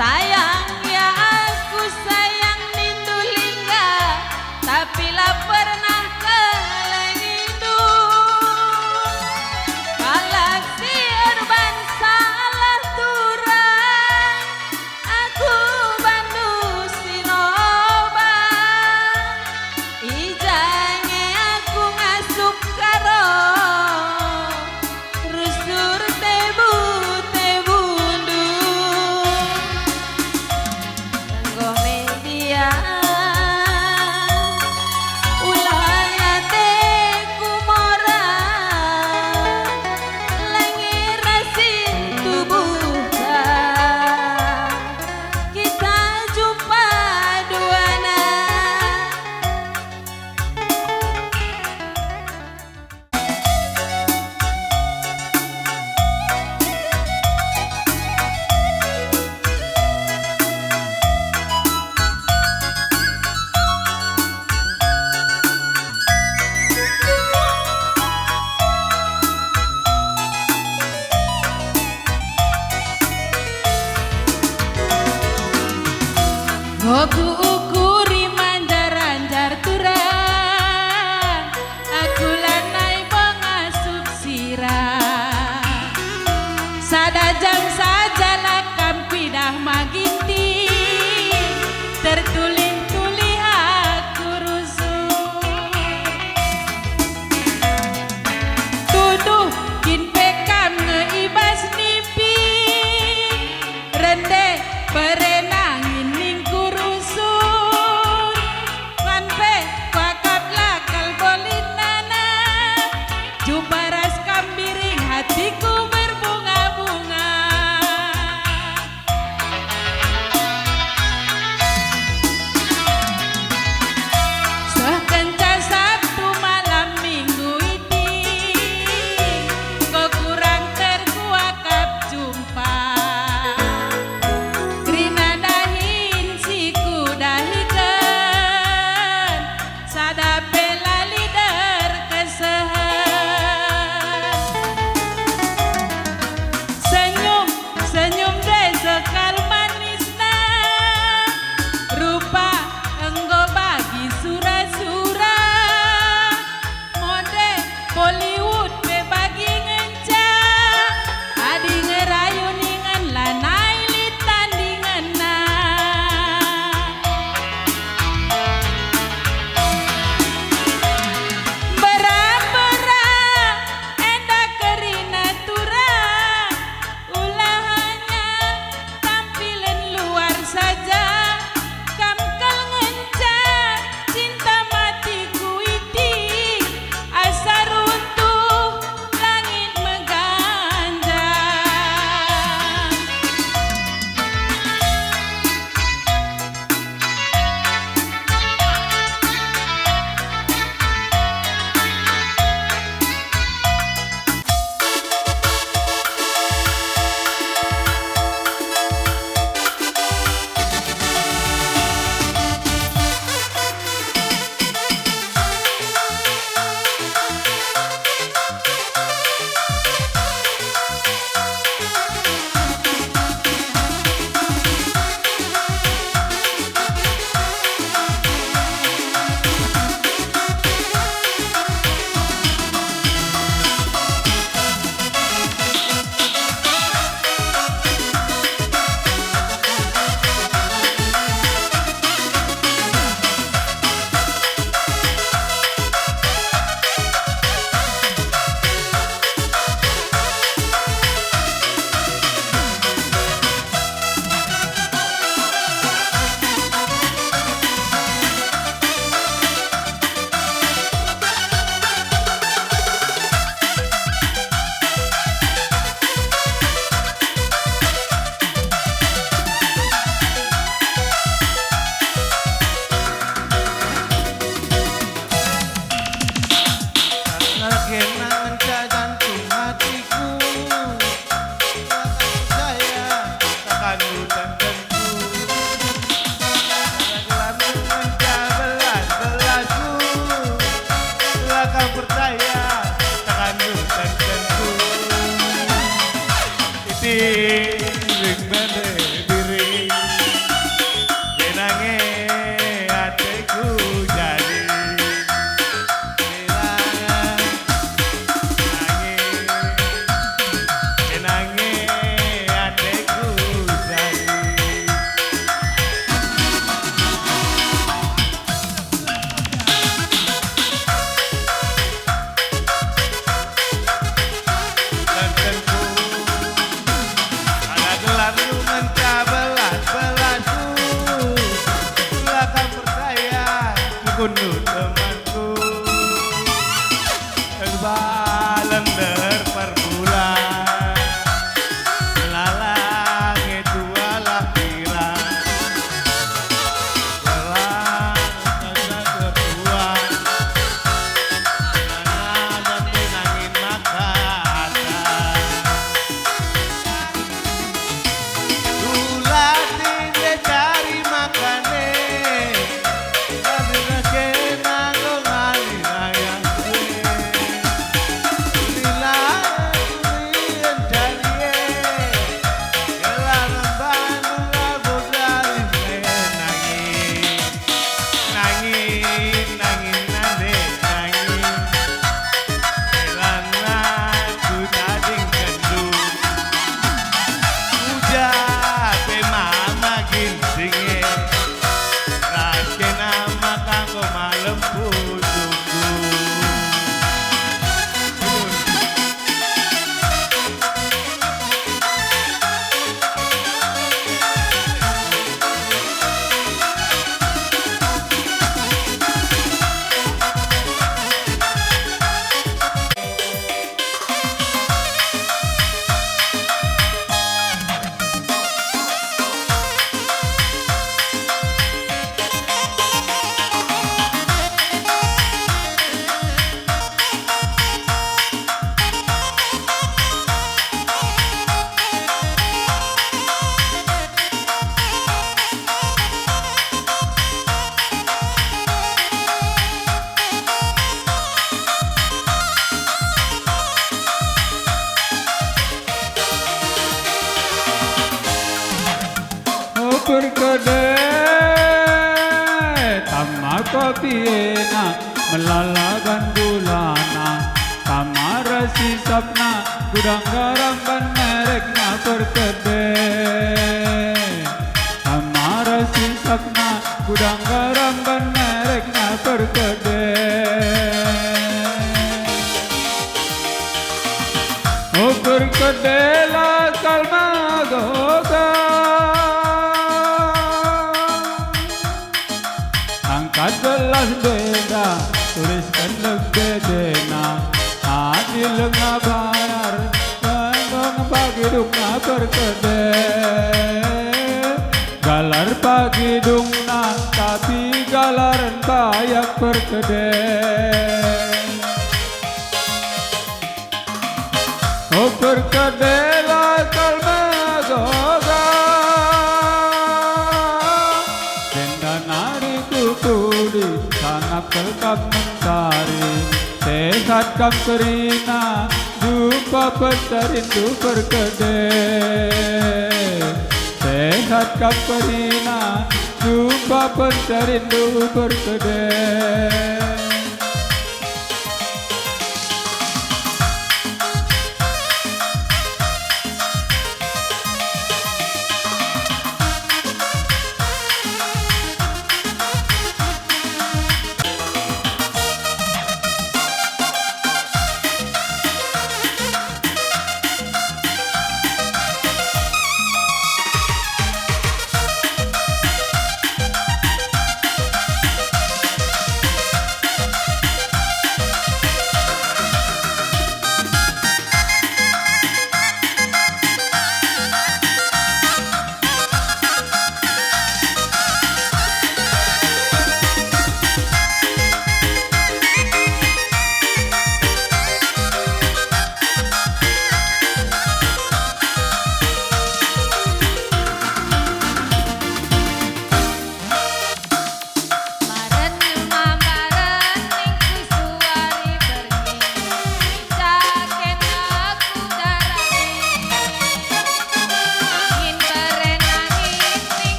Sayang ya aku sayang nindulingga, tapi lah pernah kelengidu. Kalau si urban salah turang, aku bantu sinoba. Ijange aku ngasuk karo rusur tebu tebundu. Nggo media ulaya teku mora langir rasin tubuhka. Kita jumpa duana. Aku ukuri manjar-anjar turang, aku lanai pengasup sirah. Sadajang saja lakam pidah maginti, tertulih-tulih aku rusuh. Tuduh kin pekam ngeibas nipi, rende perenangin ning kurusu. perkede tamma kopiena melalagan gulana kamarasi sapna gudang garam ban merekna perkede kamarasi sapna gudang garam ban merekna perkede oh perkede la kalma goga angkat gelas beda tuliskan lebedena adil ngabayar bangong pagi dungna perkede galar pagi dungna tapi galaran bayak perkede oh perkede la kalma goga Kudi sangat kelkap mentari sehat kam kerina jumpa petarindu perkede sehat kam kerina jumpa petarindu perkede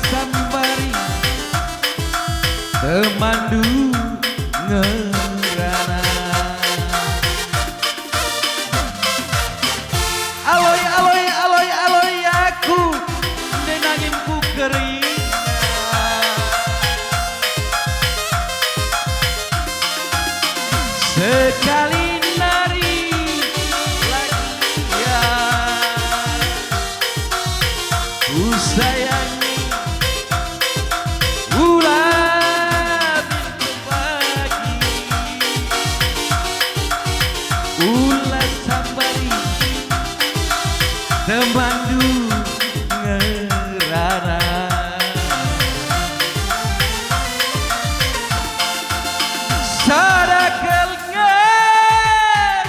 sambari temandu ngerana. Aloy aloy aloy aloy aku denangin ku kering. Sekali nari lagi ya, ku sayangi ulah pagi, ulah sambari temandu ngerana. Sadakel ngek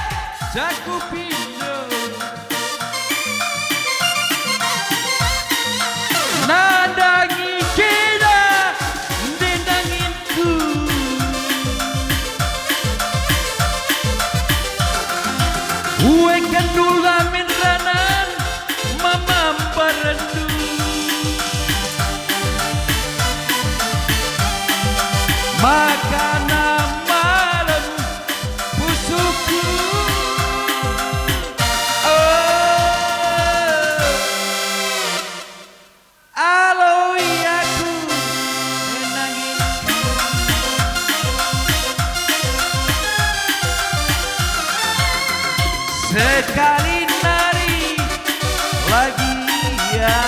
jaku pindo nandangi kina dendanginku uwe kendula minranan mamam parendu. Makanan malam pusuku, oh, aloy aku menangis. Sekali nari lagi ya,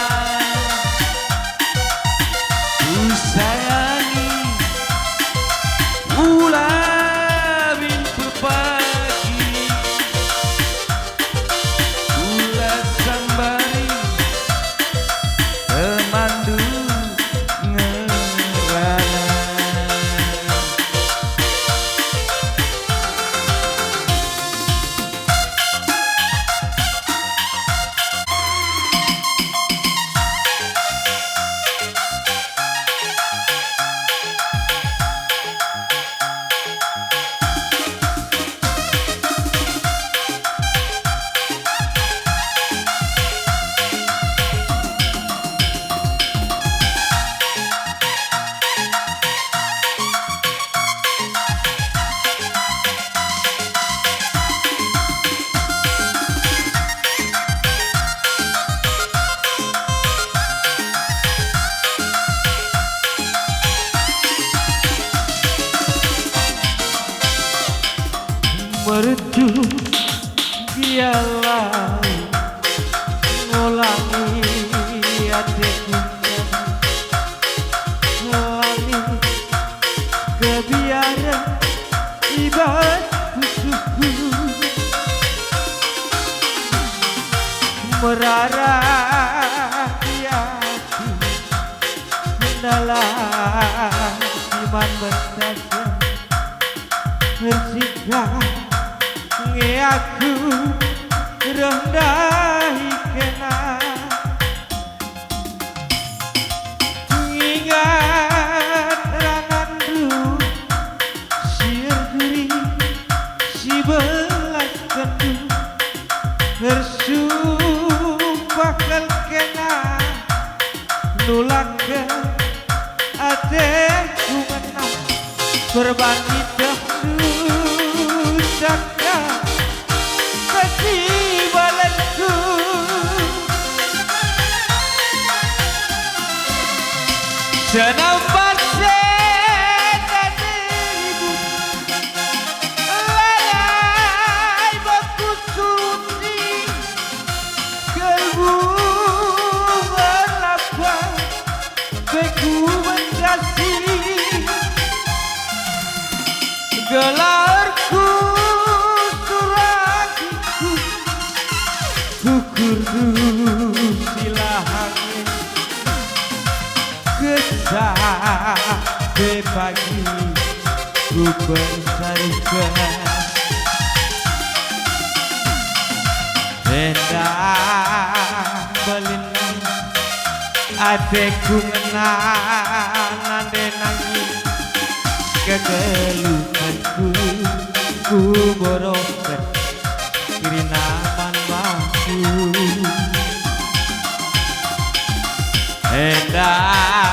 ku sayangi ulah mimpi pagi, ulah sambari temandu ngerana. Mercu dialah ngulangi hatiku, ngulangi kebiaran ibarat suku, merara hati mendalam iman bersaja bersikap aku rendahi kena, ingat rangandu siar duri si belas kendu bersumpah kel kena nulak ke adekku menang berbagi dahulu saka kasih balasku. Senampak setan dirimu lalai baku suci kalbu berlapa beku mengkasih gelarku suragiku kukurdu silahangin kesah pagi ku bersarikan hendak belin adekku ngenan nangis kegeluhanku ku borokan kirinaman mampu hendak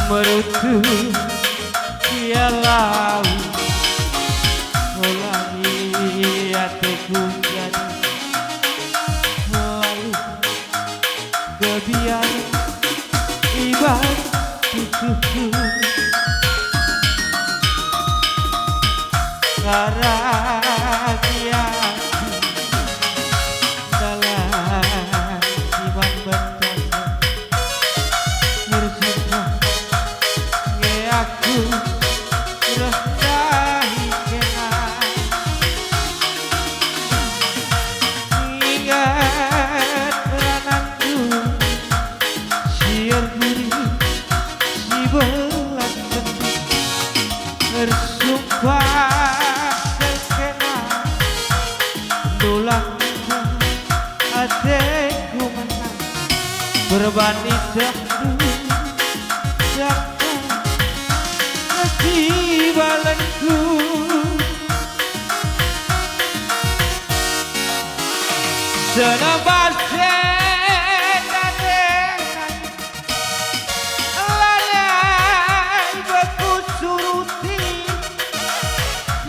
merutu ialah ulangi hatiku jadi selalu kebiar ibarat tutuku karena dia dalam iman bertanya bersumpah nge aku rendahi kena ingat perananku siar gurih si belas bersumpah terkena tulangku hatiku menang berbanding dahulu siapa ketibalanku senambah sedadengan lalai beku suruti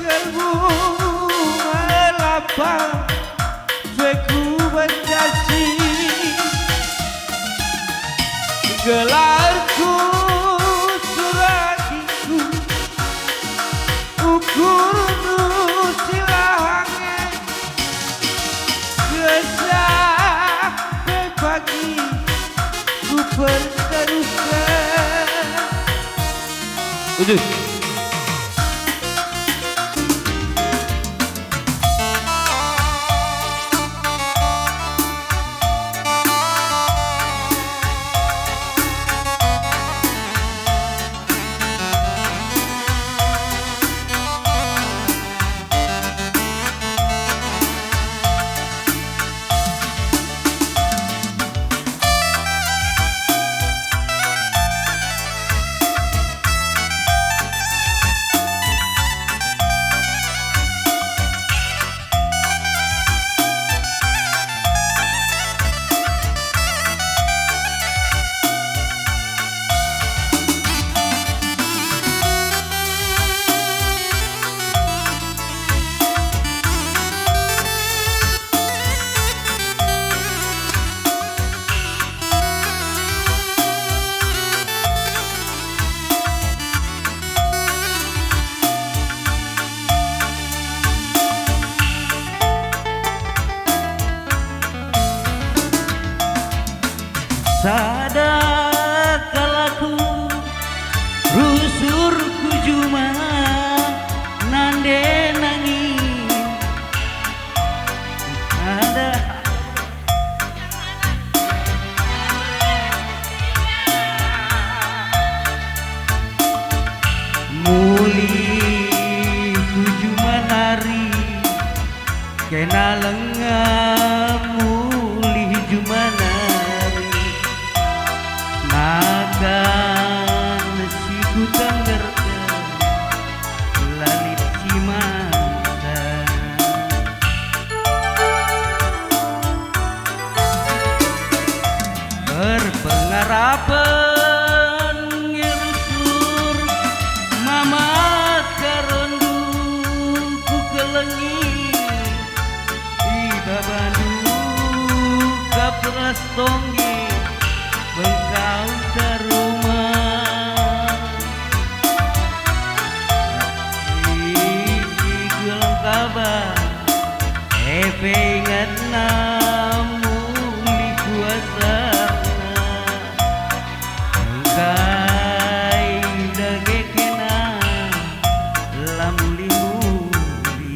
kalbu melapang sueku mencaci gelarku surakiku ukur silangnya kesah pagi ku berterusan udah sadar kalaku rusur kujuma nande nangis ada muli kujuma nari kena lengah muli jumana akan si ku tanggerkan lalit cimata berpengarapan ngerusur mamat karondu ku kelengi iba bandu kapras tonggi engkau terumah gulang kabar ingat namun di kuasa engkai dage kena lamuli muli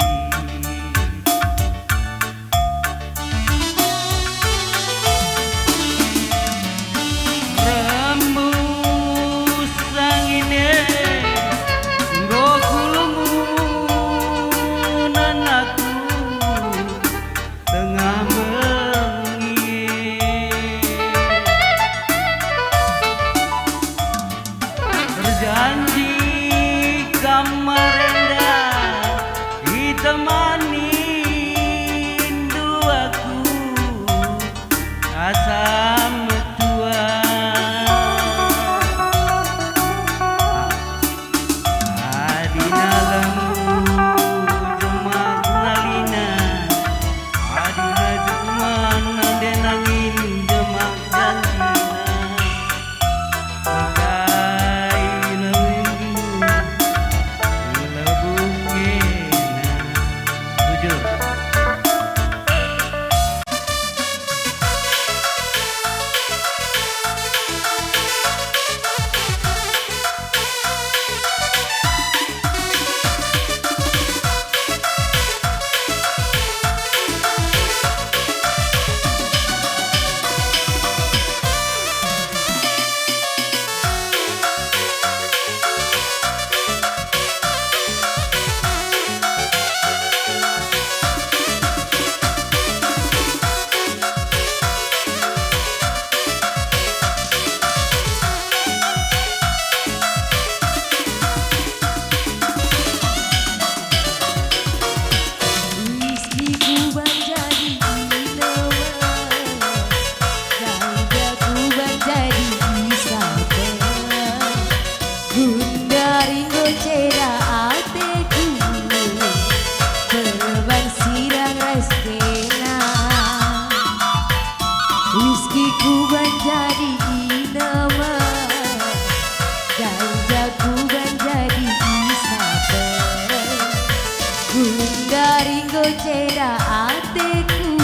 ku menjadi nama, janjaku menjadi sabar. Gundari goceda ateku,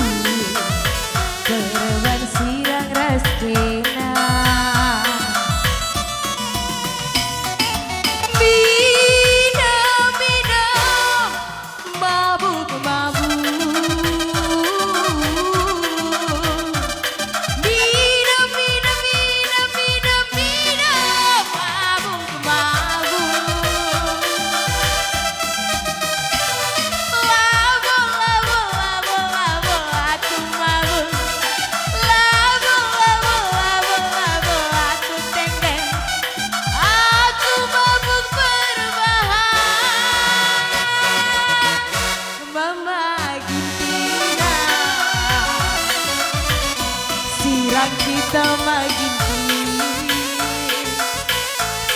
kerban sirang raskena. Bina bina mabuk mabuk, bina bina bina bina bina mabuk mabuk, labuk labuk labuk labuk aku mabuk, labuk labuk labuk labuk aku tengeng, aku mabuk berbahaya. Mama Gintina, sirang kita makin tinggi,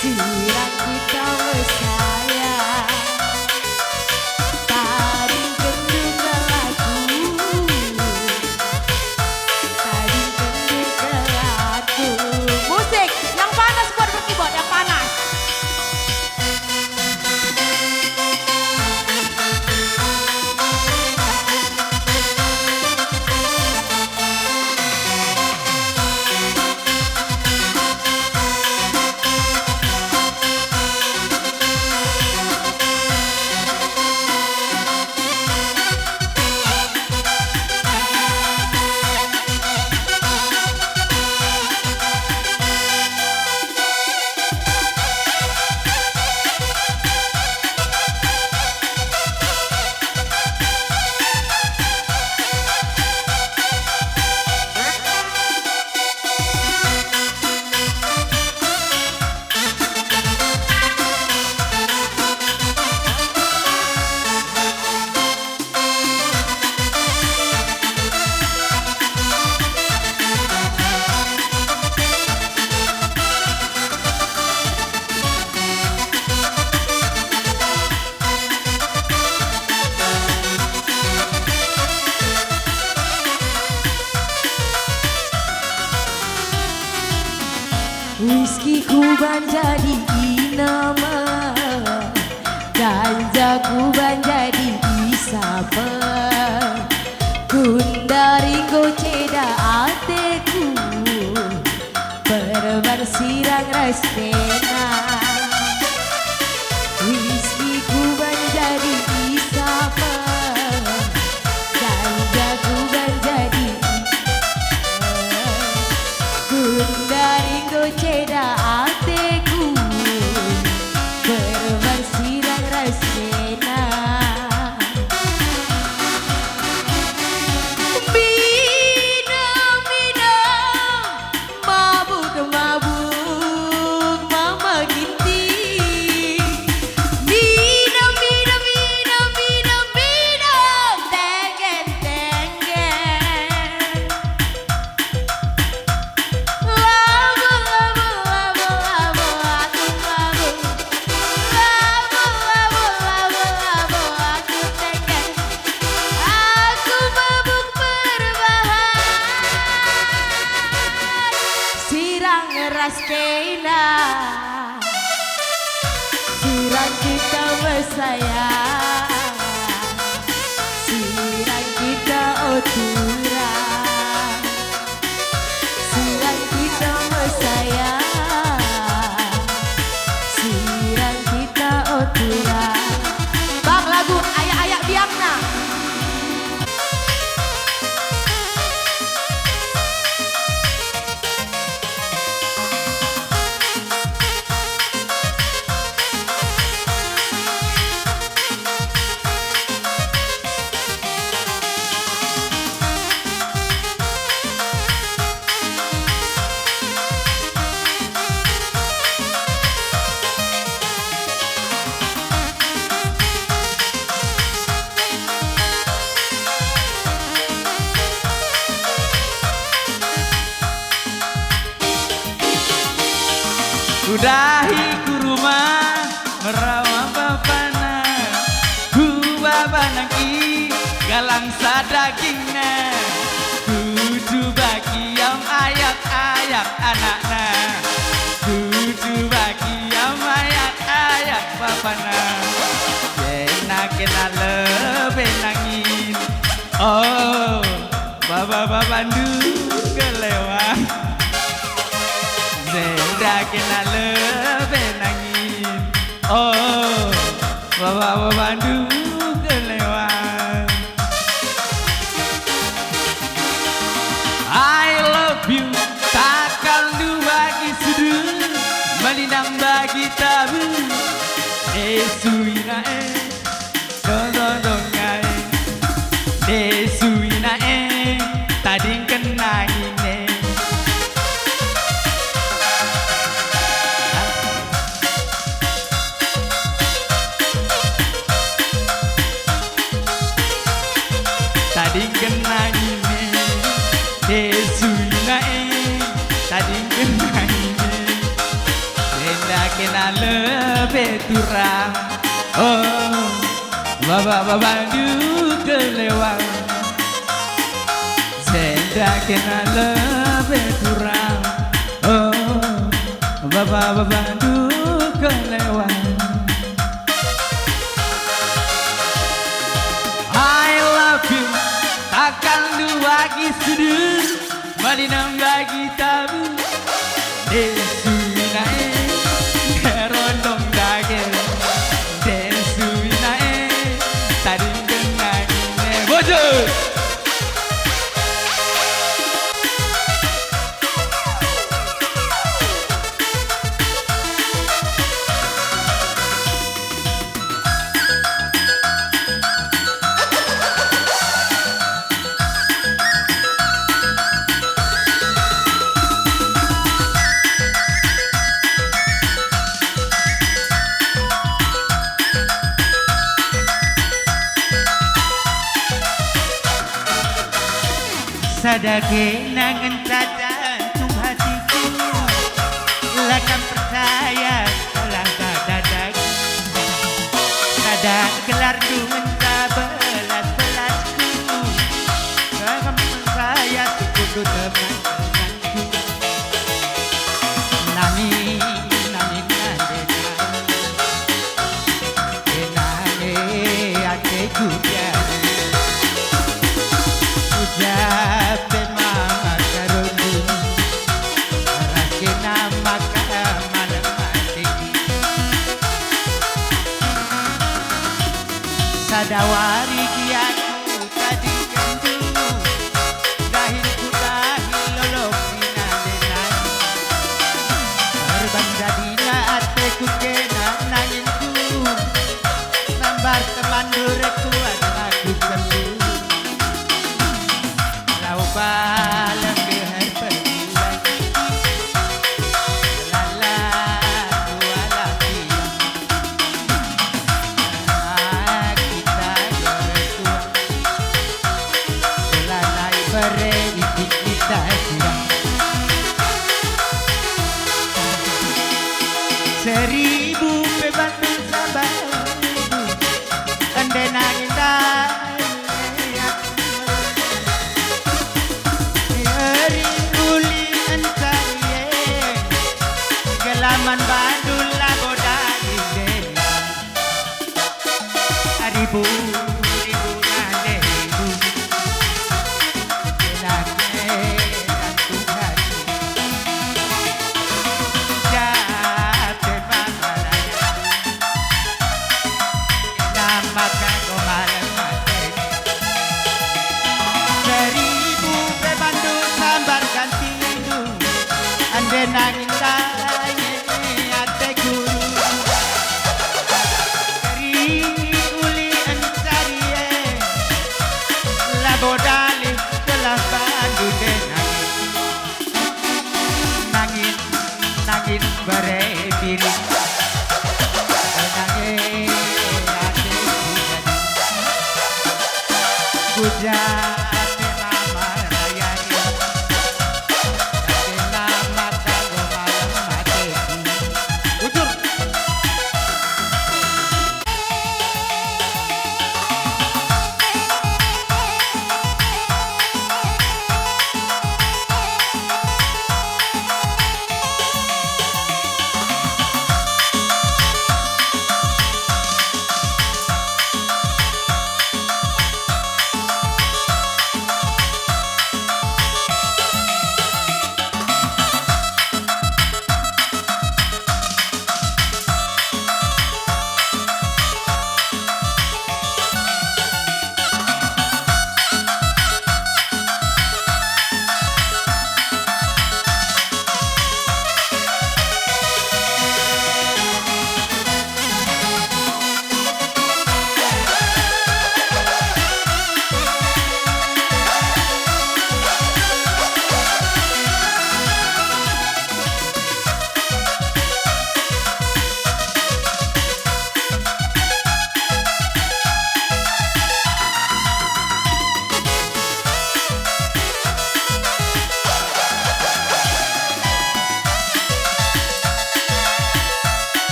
sirang kita bersayang. Taring kendu ke lagu, taring kendu ke lagu. Musik yang panas buat berkibot, yang panas. Whisky ku menjadi nama, ganja ku menjadi sabar. Kundari goceda ateku, perban sirang raskena. Whisky ku menjadi sabar, ganja ku menjadi Gundari goceda ateku, perban sirang raskena. Bina bina mabuk mabuk Mama Ginti. Bina bina bina bina bina tengen tengen. Labuk labuk labuk labuk aku mabuk, labuk labuk labuk labuk aku tengah, aku mabuk berbahaya. Sirang raskena, sirang kita bersayang, sirang kita otura. Sirang kita bersayang, sirang kita otura. Bang, lagu ayak-ayak biangna. Kudahi ku rumah merawat bapana, ku galang sadagingna, kudu bagi yang ayam ayak anakna Dudu bahagia ayak papana Kena lebih nangin Oh Baba bandu kelewat Zenda kena lebih nangin Oh Baba bandu kelewat I love you takkan bagi sudut Melindang bagi tabu Desuina Dong Desuina tading kenangin Tading kenangin Desuina tading kenangin Benda kena lebih turang Oh Baba bandu kelewat Senda kena lebih kurang Oh Baba bandu kelewat I love you takkan bagi sudut Malinang bagi tabu Desuina kerondong daging Desuina tadi kenangin bojo Sadake nangan tuh hatiku Lakam percaya langkah dadaku Sadak gelar dengan belas-belasku Lakam percaya kudu teman-temanku Nangin Denane ateku jari Ujape mama karundu Rakina maka mana mati Sadawari kiaku tadi kendu Dahilku dahil lolok minadenan Berbandadina ateku kena nanginku Sambar teman dureku aku kendu Balang behar pergilan Lala wala biang Kita bertua Lanai berewiti kita siang Seribu pebantu sabar Ande nangin Gelaman bandul lago daging Ribu nadebu Enaknya gantung hati Jate bangalanya Namakan komalan mati Seribu bebandul sambar ganti itu Ande nangin Bodali telah bandu nangin berediri